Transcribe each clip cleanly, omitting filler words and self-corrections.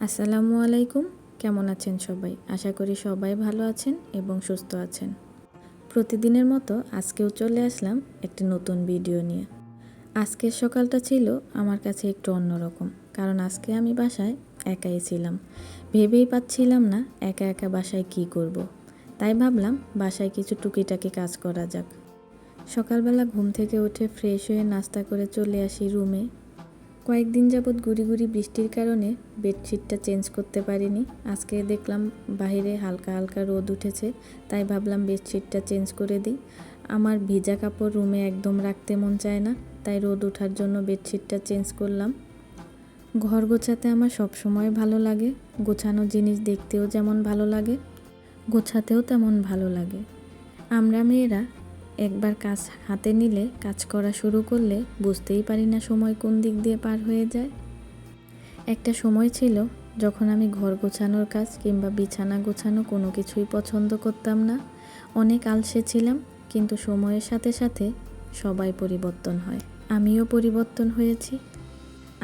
আসসালামু আলাইকুম। কেমন আছেন সবাই? আশা করি সবাই ভালো আছেন এবং সুস্থ আছেন। প্রতিদিনের মতো আজকেও চলে আসলাম একটি নতুন ভিডিও নিয়ে। আজকের সকালটা ছিল আমার কাছে একটু অন্যরকম, কারণ আজকে আমি বাসায় একাই ছিলাম। ভেবেই পাচ্ছিলাম না একা একা বাসায় কি করব। তাই ভাবলাম বাসায় কিছু টুকিটাকি কাজ করা যাক। সকালবেলা ঘুম থেকে উঠে ফ্রেশ হয়ে নাস্তা করে চলে আসি রুমে। কয়েকদিন যাবৎ গুড়ি গুড়ি বৃষ্টির কারণে বেডশিটটা চেঞ্জ করতে পারিনি। আজকে দেখলাম বাইরে হালকা হালকা রোদ উঠেছে, তাই ভাবলাম বেডশিটটা চেঞ্জ করে দিই। আমার ভিজা কাপড় রুমে একদম রাখতে মন চায় না, তাই রোদ ওঠার জন্য বেডশিটটা চেঞ্জ করলাম। ঘর গোছাতে আমার সব সময় ভালো লাগে। গোছানো জিনিস দেখতেও যেমন ভালো লাগে, গোছাতেও তেমন ভালো লাগে। আমরা মেয়েরা একবার কাজ হাতে নিলে, কাজ করা শুরু করলে বুঝতেই পারি না সময় কোন দিক দিয়ে পার হয়ে যায়। একটা সময় ছিল যখন আমি ঘর গোছানোর কাজ কিংবা বিছানা গোছানো কোনো কিছুই পছন্দ করতাম না। অনেক আলসে ছিলাম, কিন্তু সময়ের সাথে সাথে সবাই পরিবর্তন হয়, আমিও পরিবর্তন হয়েছি।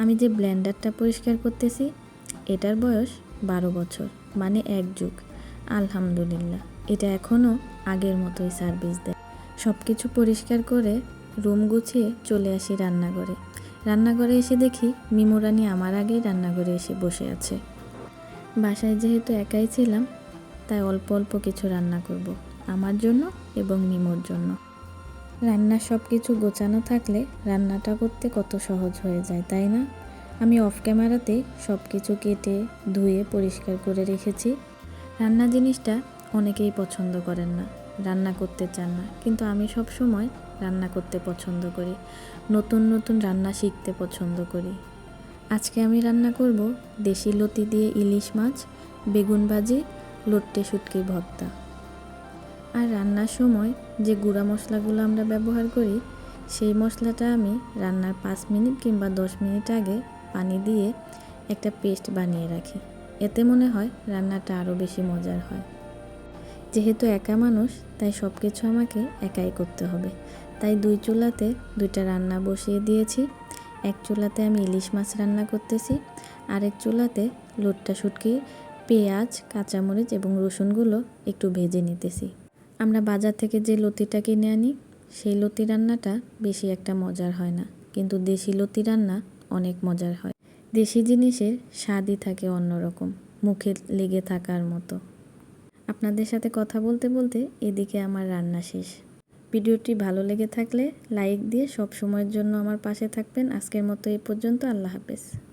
আমি যে ব্লেন্ডারটা পরিষ্কার করতেছি, এটার বয়স 12 বছর, মানে 1 যুগ। আলহামদুলিল্লাহ, এটা এখনও আগের মতোই সার্ভিস দেয়। সব কিছু পরিষ্কার করে রুম গুছিয়ে চলে আসি রান্নাঘরে। রান্নাঘরে এসে দেখি মিমোরানি আমার আগেই রান্নাঘরে এসে বসে আছে। বাসায় যেহেতু একাই ছিলাম, তাই অল্প অল্প কিছু রান্না করব, আমার জন্য এবং মিমোর জন্য। রান্নার সব কিছু গোছানো থাকলে রান্নাটা করতে কত সহজ হয়ে যায়, তাই না? আমি অফ ক্যামেরাতেই সব কিছু কেটে ধুয়ে পরিষ্কার করে রেখেছি। রান্না জিনিসটা অনেকেই পছন্দ করেন না, রান্না করতে চান না, কিন্তু আমি সব সময় রান্না করতে পছন্দ করি। নতুন নতুন রান্না শিখতে পছন্দ করি। আজকে আমি রান্না করব দেশি লতি দিয়ে ইলিশ মাছ, বেগুন ভাজি, লট্টে শুটকির ভর্তা। আর রান্নার সময় যে গুঁড়া মশলাগুলো আমরা ব্যবহার করি, সেই মশলাটা আমি রান্নার 5 মিনিট কিংবা 10 মিনিট আগে পানি দিয়ে একটা পেস্ট বানিয়ে রাখি। এতে মনে হয় রান্নাটা আরও বেশি মজার হয়। যেহেতু একা মানুষ, তাই সব কিছু আমাকে একাই করতে হবে। তাই 2 চুলাতে 2টা রান্না বসিয়ে দিয়েছি। এক চুলাতে আমি ইলিশ মাছ রান্না করতেছি, আরেক চুলাতে লট্টা শুটকি, পেঁয়াজ, কাঁচামরিচ এবং রসুনগুলো একটু ভেজে নিতেছি। আমরা বাজার থেকে যে লতিটা কিনে আনি, সেই লতি রান্নাটা বেশি একটা মজার হয় না, কিন্তু দেশি লতি রান্না অনেক মজার হয়। দেশি জিনিসের স্বাদই থাকে অন্যরকম, মুখে লেগে থাকার মতো। আপনাদের সাথে কথা বলতে বলতে এদিকে আমার রান্না শেষ। ভিডিওটি ভালো লেগে থাকলে লাইক দিয়ে সব সময়ের জন্য আমার পাশে থাকবেন। আজকের মতো এই পর্যন্ত। আল্লাহ হাফেজ।